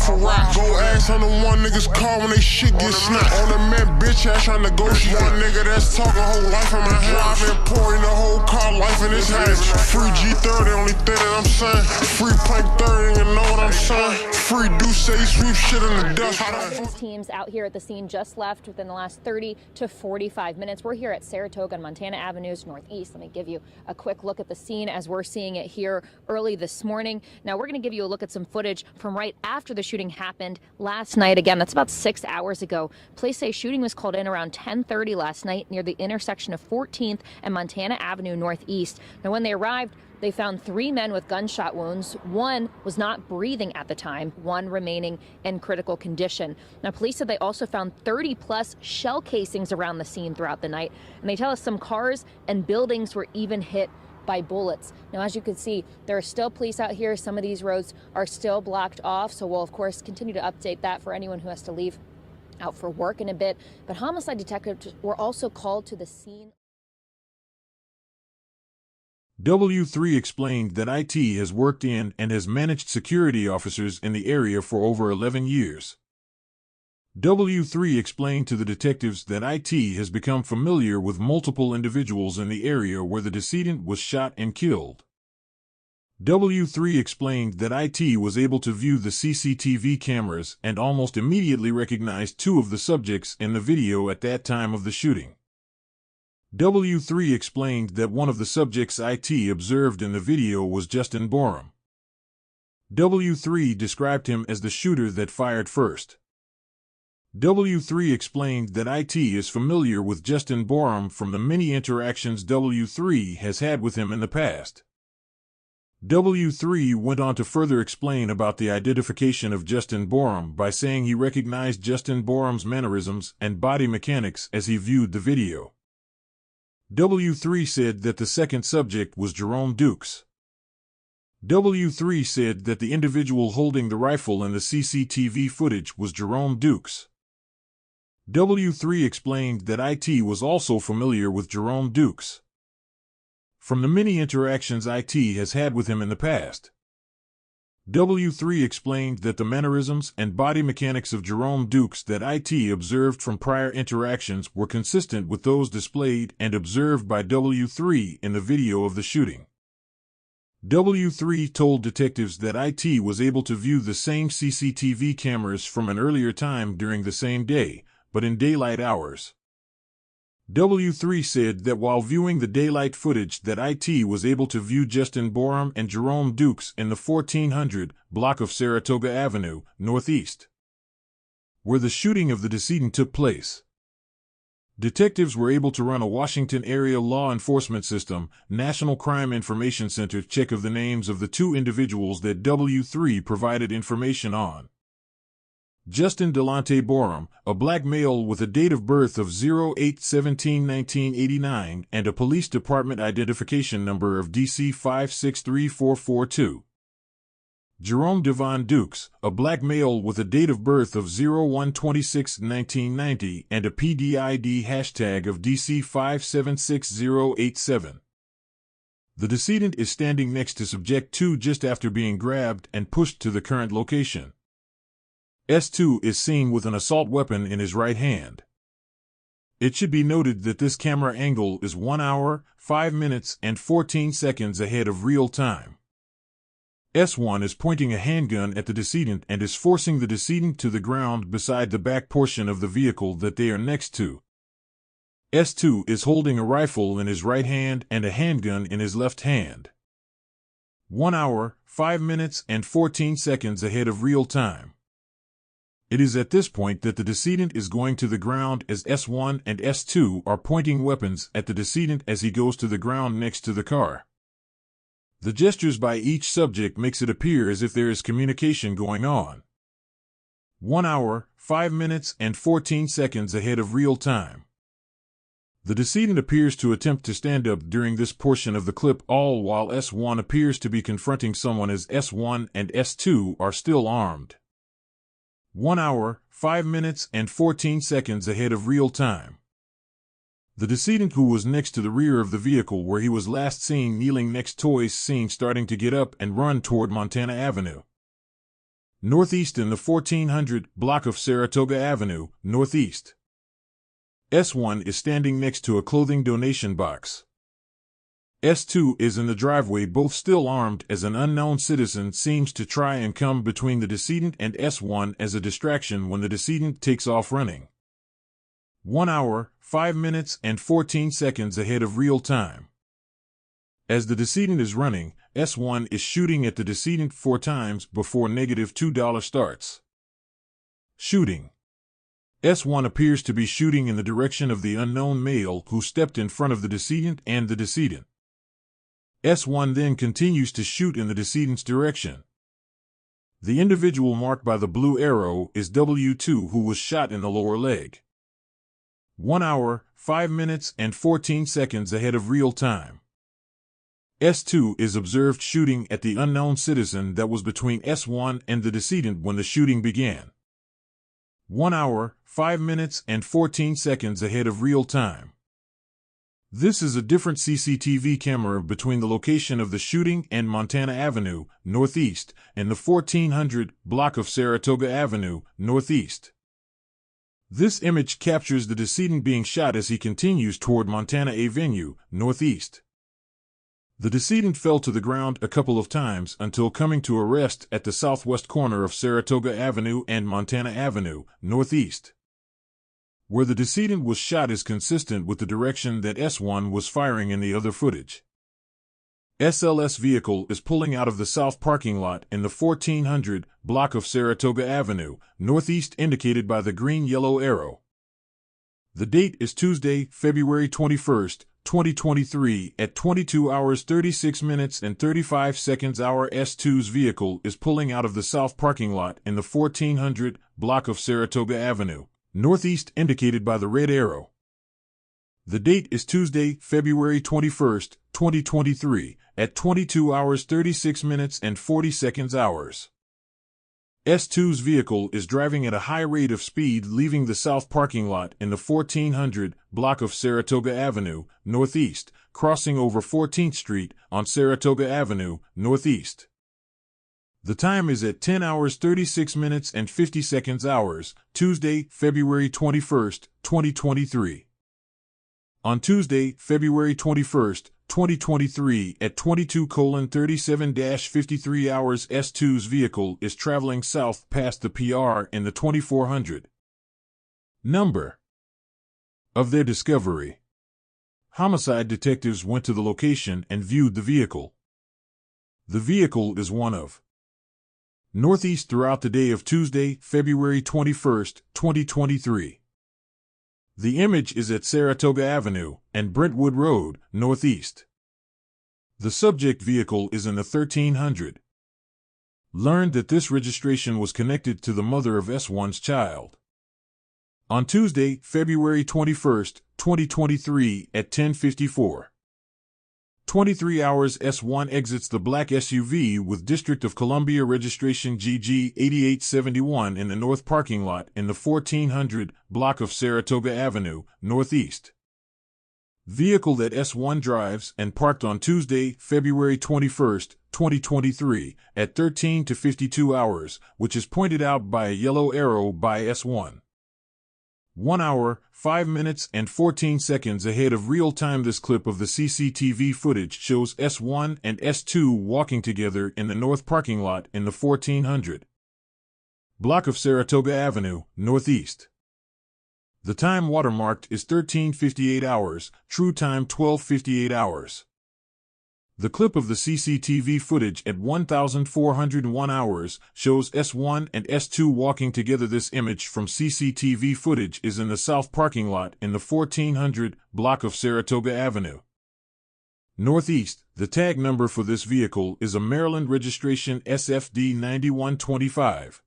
off a rock. Go ass on the one niggas call when they shit get snapped. On the man bitch ass tryna negotiate. One nigga that's talking whole life in my hand. I've been pouring the whole car life in his hands. Free G30, only thing that I'm saying. Free Plank 30, you know what I'm saying. Free Deuce, sweep shit in the dust. Teams out here at the scene just left within the last 30 to 45 minutes. We're here at Saratoga and Montana Avenues Northeast. Let me give you a quick look at the scene as we're seeing it here early this morning. Now we're going to give you a look at some footage from right after the shooting happened last night. Again, that's about 6 hours ago. Police say shooting was called in around 10:30 last night near the intersection of 14th and Montana Avenue Northeast. Now when they arrived, they found 3 men with gunshot wounds. One was not breathing at the time, one remaining in critical condition. Now, police said they also found 30-plus shell casings around the scene throughout the night. And they tell us some cars and buildings were even hit by bullets. Now, as you can see, there are still police out here. Some of these roads are still blocked off. So we'll, of course, continue to update that for anyone who has to leave out for work in a bit. But homicide detectives were also called to the scene. W3 explained that IT has worked in and has managed security officers in the area for over 11 years. W3 explained to the detectives that IT has become familiar with multiple individuals in the area where the decedent was shot and killed. W3 explained that IT was able to view the CCTV cameras and almost immediately recognized 2 of the subjects in the video at that time of the shooting. W3 explained that one of the subjects IT observed in the video was Justin Borum. W3 described him as the shooter that fired first. W3 explained that IT is familiar with Justin Borum from the many interactions W3 has had with him in the past. W3 went on to further explain about the identification of Justin Borum by saying he recognized Justin Borum's mannerisms and body mechanics as he viewed the video. W3 said that the second subject was Jerome Dukes. W3 said that the individual holding the rifle in the CCTV footage was Jerome Dukes. W3 explained that IT was also familiar with Jerome Dukes from the many interactions IT has had with him in the past. W3 explained that the mannerisms and body mechanics of Jerome Dukes that IT observed from prior interactions were consistent with those displayed and observed by W3 in the video of the shooting. W3 told detectives that IT was able to view the same CCTV cameras from an earlier time during the same day, but in daylight hours. W3 said that while viewing the daylight footage that IT was able to view Justin Borum and Jerome Dukes in the 1400 block of Saratoga Avenue, Northeast, where the shooting of the decedent took place. Detectives were able to run a Washington area law enforcement system, National Crime Information Center check of the names of the 2 individuals that W3 provided information on. Justin Delonte Borum, a black male with a date of birth of 08/17/1989 and a police department identification number of DC 563442. Jerome Devon Dukes, a black male with a date of birth of 01/26/1990 and a PDID hashtag of DC 576087. The decedent is standing next to Subject 2 just after being grabbed and pushed to the current location. S2 is seen with an assault weapon in his right hand. It should be noted that this camera angle is 1 hour, 5 minutes, and 14 seconds ahead of real time. S1 is pointing a handgun at the decedent and is forcing the decedent to the ground beside the back portion of the vehicle that they are next to. S2 is holding a rifle in his right hand and a handgun in his left hand. 1 hour, 5 minutes, and 14 seconds ahead of real time. It is at this point that the decedent is going to the ground as S1 and S2 are pointing weapons at the decedent as he goes to the ground next to the car. The gestures by each subject makes it appear as if there is communication going on. 1 hour, 5 minutes, and 14 seconds ahead of real time. The decedent appears to attempt to stand up during this portion of the clip, all while S1 appears to be confronting someone as S1 and S2 are still armed. 1 hour, 5 minutes, and 14 seconds ahead of real time. The decedent, who was next to the rear of the vehicle where he was last seen kneeling next to, is seen starting to get up and run toward Montana Avenue. northeast in the 1400 block of Saratoga Avenue, northeast. S1 is standing next to a clothing donation box. S2 is in the driveway, both still armed, as an unknown citizen seems to try and come between the decedent and S1 as a distraction when the decedent takes off running. 1 hour, 5 minutes, and 14 seconds ahead of real time. As the decedent is running, S1 is shooting at the decedent 4 times before -$2 starts. Shooting. S1 appears to be shooting in the direction of the unknown male who stepped in front of the decedent and the decedent. S1 then continues to shoot in the decedent's direction. The individual marked by the blue arrow is W2, who was shot in the lower leg. 1 hour, 5 minutes, and 14 seconds ahead of real time. S2 is observed shooting at the unknown citizen that was between S1 and the decedent when the shooting began. 1 hour, 5 minutes, and 14 seconds ahead of real time. This is a different CCTV camera between the location of the shooting and Montana Avenue, northeast, and the 1400 block of Saratoga Avenue, northeast. This image captures the decedent being shot as he continues toward Montana Avenue, northeast. The decedent fell to the ground a couple of times until coming to a rest at the southwest corner of Saratoga Avenue and Montana Avenue, northeast. Where the decedent was shot is consistent with the direction that S1 was firing in the other footage. SLS vehicle is pulling out of the south parking lot in the 1400 block of Saratoga Avenue, northeast, indicated by the green-yellow arrow. The date is Tuesday, February 21st, 2023 at 22 hours 36 minutes and 35 seconds. Our S2's vehicle is pulling out of the south parking lot in the 1400 block of Saratoga Avenue, northeast, indicated by the red arrow. The date is Tuesday, February 21st, 2023 at 22 hours 36 minutes and 40 seconds hours. S2's vehicle is driving at a high rate of speed, leaving the south parking lot in the 1400 block of Saratoga Avenue, northeast, crossing over 14th Street on Saratoga Avenue, northeast. The time is at 10 hours 36 minutes and 50 seconds hours, Tuesday, February 21st, 2023. On Tuesday, February 21st, 2023 at 22:37-53 hours, S2's vehicle is traveling south past the PR in the 2400 number of their discovery. Homicide detectives went to the location and viewed the vehicle. The vehicle is one of northeast throughout the day of Tuesday, February 21st, 2023. The image is at Saratoga Avenue and Brentwood Road, northeast. The subject vehicle is in the 1300. Learned that this registration was connected to the mother of S1's child. On Tuesday, February 21st, 2023 at 10:54. 23 hours, S1 exits the black SUV with District of Columbia registration GG 8871 in the north parking lot in the 1400 block of Saratoga Avenue, northeast. Vehicle that S1 drives and parked on Tuesday, February 21st, 2023 at 13:52 hours, which is pointed out by a yellow arrow by S1. 1 hour, 5 minutes, and 14 seconds ahead of real time. This clip of the CCTV footage shows S1 and S2 walking together in the north parking lot in the 1400 block of Saratoga Avenue, northeast. The time watermarked is 13:58 hours, true time 12:58 hours. The clip of the CCTV footage at 1401 hours shows S1 and S2 walking together. This image from CCTV footage is in the south parking lot in the 1400 block of Saratoga Avenue, northeast. The tag number for this vehicle is a Maryland registration SFD 9125.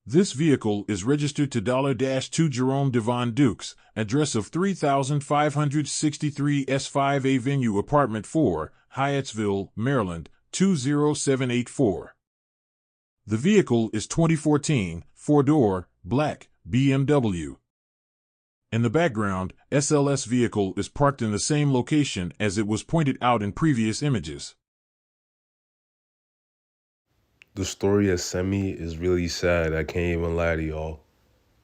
This vehicle is registered to $2 Jerome Devon Dukes, address of 3563 S5 Avenue, Apartment 4, Hyattsville, Maryland, 20784. The vehicle is 2014, 4-door, black, BMW. In the background, SLS vehicle is parked in the same location as it was pointed out in previous images. The story of Semi is really sad. I can't even lie to y'all.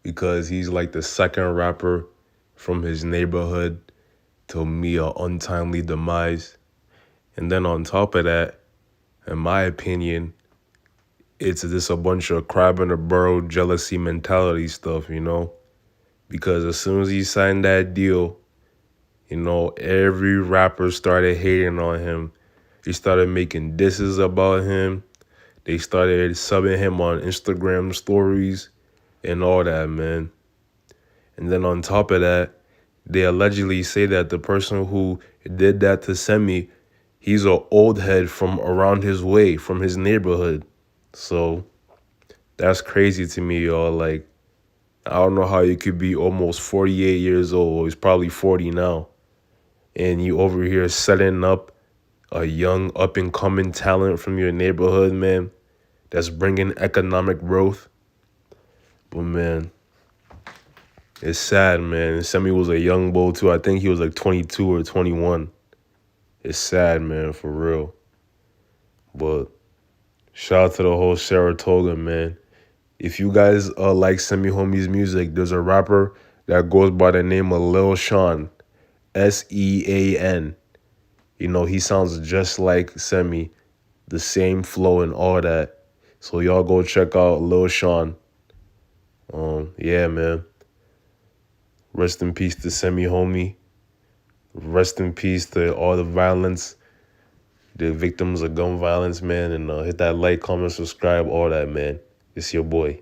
Because he's like the second rapper from his neighborhood to meet an untimely demise. And then on top of that, in my opinion, it's just a bunch of crab in a barrel jealousy mentality stuff, you know? Because as soon as he signed that deal, you know, every rapper started hating on him. They started making disses about him. They started subbing him on Instagram stories and all that, man. And then on top of that, they allegedly say that the person who did that to Semi, he's an old head from around his way, from his neighborhood. So that's crazy to me, y'all. Like, I don't know how you could be almost 48 years old. He's probably 40 now. And you over here setting up a young up-and-coming talent from your neighborhood, man, that's bringing economic growth. But, man, it's sad, man. Semi was a young bull, too. I think he was like 22 or 21. It's sad, man, for real. But shout out to the whole Saratoga, man. If you guys like Semi Homie's music, there's a rapper that goes by the name of Lil Sean, Sean. You know, he sounds just like Semi, the same flow and all that. So y'all go check out Lil Sean. Yeah, man. Rest in peace to Semi Homie. Rest in peace to all the violence, the victims of gun violence, man. And hit that like, comment, subscribe, all that, man. It's your boy.